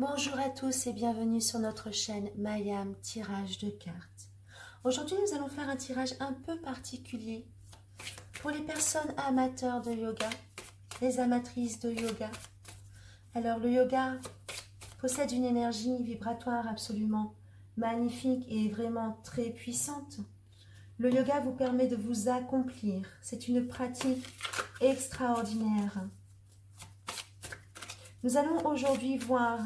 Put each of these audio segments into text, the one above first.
Bonjour à tous et bienvenue sur notre chaîne Mayam Tirage de cartes. Aujourd'hui, nous allons faire un tirage un peu particulier pour les personnes amateurs de yoga, les amatrices de yoga. Alors, le yoga possède une énergie vibratoire absolument magnifique et vraiment très puissante. Le yoga vous permet de vous accomplir. C'est une pratique extraordinaire. Nous allons aujourd'hui voir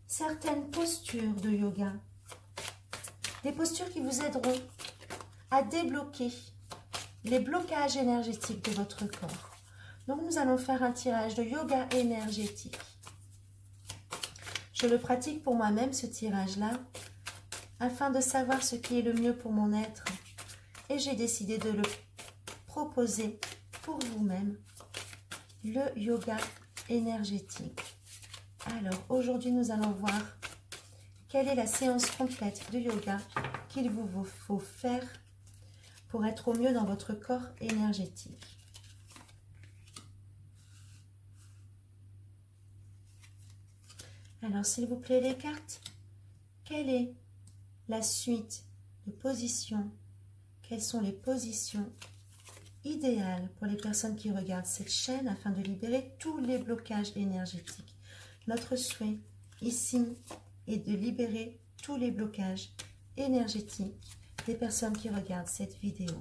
certaines postures de yoga, des postures qui vous aideront à débloquer les blocages énergétiques de votre corps. Donc nous allons faire un tirage de yoga énergétique. Je le pratique pour moi-même, ce tirage-là, afin de savoir ce qui est le mieux pour mon être. Et j'ai décidé de le proposer pour vous-même, le yoga énergétique. Alors, aujourd'hui, nous allons voir quelle est la séance complète de yoga qu'il vous faut faire pour être au mieux dans votre corps énergétique. Alors, s'il vous plaît, les cartes, quelle est la suite de positions? Quelles sont les positions idéales pour les personnes qui regardent cette chaîne afin de libérer tous les blocages énergétiques? Notre souhait ici est de libérer tous les blocages énergétiques des personnes qui regardent cette vidéo.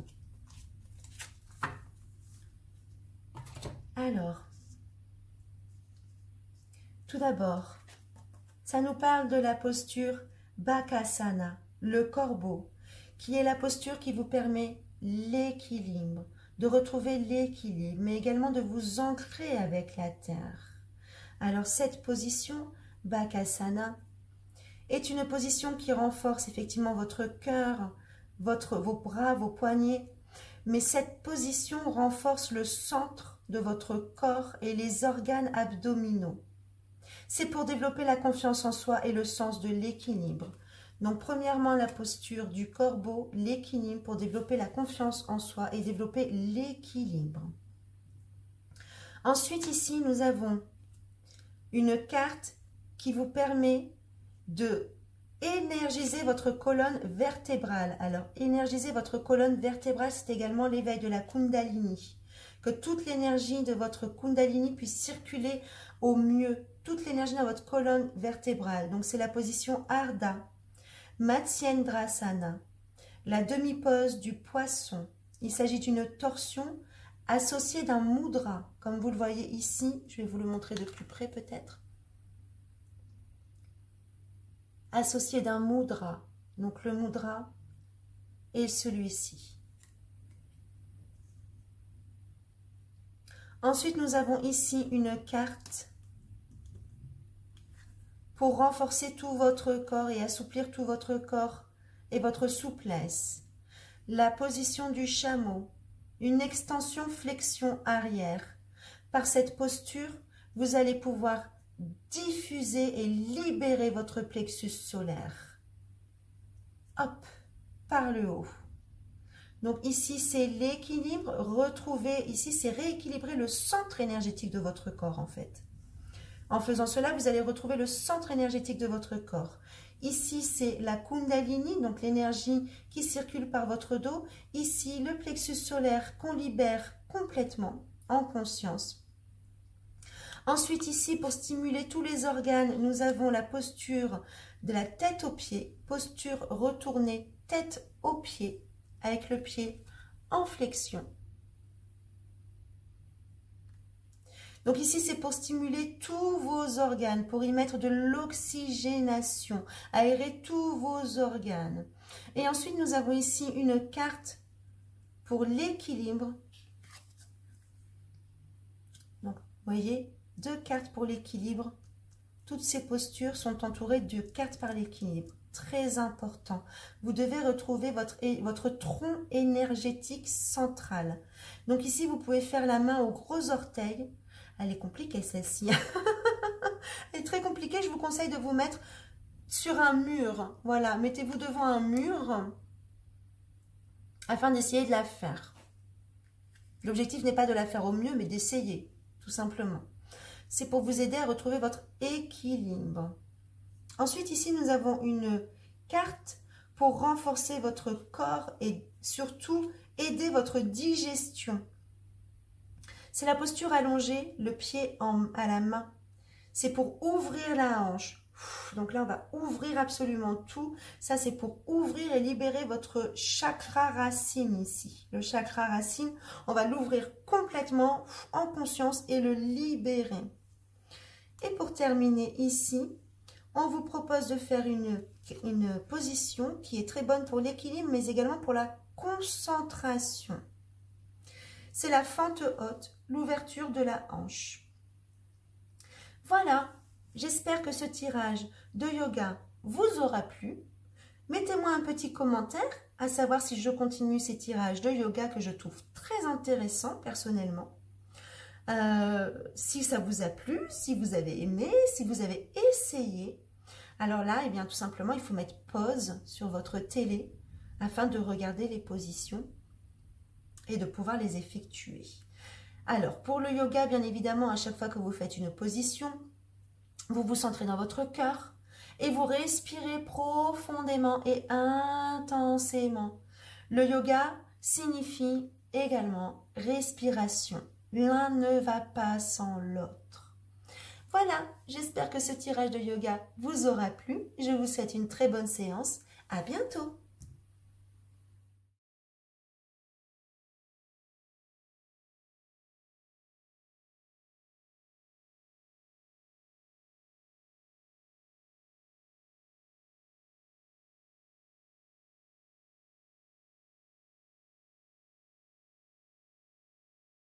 Alors, tout d'abord, ça nous parle de la posture Bakasana, le corbeau, qui est la posture qui vous permet l'équilibre, de retrouver l'équilibre, mais également de vous ancrer avec la terre. Alors cette position, Bakasana, est une position qui renforce effectivement votre cœur, vos bras, vos poignets, mais cette position renforce le centre de votre corps et les organes abdominaux. C'est pour développer la confiance en soi et le sens de l'équilibre. Donc premièrement la posture du corbeau, l'équilibre pour développer la confiance en soi et développer l'équilibre. Ensuite ici nous avons une carte qui vous permet de énergiser votre colonne vertébrale. Alors, énergiser votre colonne vertébrale, c'est également l'éveil de la Kundalini. Que toute l'énergie de votre Kundalini puisse circuler au mieux. Toute l'énergie dans votre colonne vertébrale. Donc, c'est la position Ardha, Matsyendrasana, la demi-pose du poisson. Il s'agit d'une torsion associé d'un mudra, comme vous le voyez ici, je vais vous le montrer de plus près peut-être. Associé d'un mudra, donc le mudra est celui-ci. Ensuite, nous avons ici une carte pour renforcer tout votre corps et assouplir tout votre corps et votre souplesse. La position du chameau. Une extension flexion arrière. Par cette posture, vous allez pouvoir diffuser et libérer votre plexus solaire. Hop, par le haut. Donc ici, c'est l'équilibre. Retrouver, ici, c'est rééquilibrer le centre énergétique de votre corps en fait. En faisant cela, vous allez retrouver le centre énergétique de votre corps. Ici, c'est la Kundalini, donc l'énergie qui circule par votre dos. Ici, le plexus solaire qu'on libère complètement en conscience. Ensuite, ici, pour stimuler tous les organes, nous avons la posture de la tête aux pieds. Posture retournée, tête aux pieds, avec le pied en flexion. Donc ici, c'est pour stimuler tous vos organes, pour y mettre de l'oxygénation, aérer tous vos organes. Et ensuite, nous avons ici une carte pour l'équilibre. Donc, vous voyez, deux cartes pour l'équilibre. Toutes ces postures sont entourées de cartes par l'équilibre. Très important. Vous devez retrouver votre tronc énergétique central. Donc ici, vous pouvez faire la main au gros orteil. Elle est compliquée celle-ci. Elle est très compliquée. Je vous conseille de vous mettre sur un mur. Voilà, mettez-vous devant un mur afin d'essayer de la faire. L'objectif n'est pas de la faire au mieux, mais d'essayer, tout simplement. C'est pour vous aider à retrouver votre équilibre. Ensuite, ici, nous avons une carte pour renforcer votre corps et surtout aider votre digestion. C'est la posture allongée, le pied à la main. C'est pour ouvrir la hanche. Donc là, on va ouvrir absolument tout. Ça, c'est pour ouvrir et libérer votre chakra racine ici. Le chakra racine, on va l'ouvrir complètement en conscience et le libérer. Et pour terminer ici, on vous propose de faire une position qui est très bonne pour l'équilibre, mais également pour la concentration. C'est la fente haute, l'ouverture de la hanche. Voilà, j'espère que ce tirage de yoga vous aura plu. Mettez-moi un petit commentaire, à savoir si je continue ces tirages de yoga que je trouve très intéressants personnellement. Si ça vous a plu, si vous avez aimé, si vous avez essayé. Alors là, eh bien, tout simplement, il faut mettre pause sur votre télé afin de regarder les positions et de pouvoir les effectuer. Alors, pour le yoga, bien évidemment, à chaque fois que vous faites une position, vous vous centrez dans votre cœur et vous respirez profondément et intensément. Le yoga signifie également respiration. L'un ne va pas sans l'autre. Voilà, j'espère que ce tirage de yoga vous aura plu. Je vous souhaite une très bonne séance. À bientôt.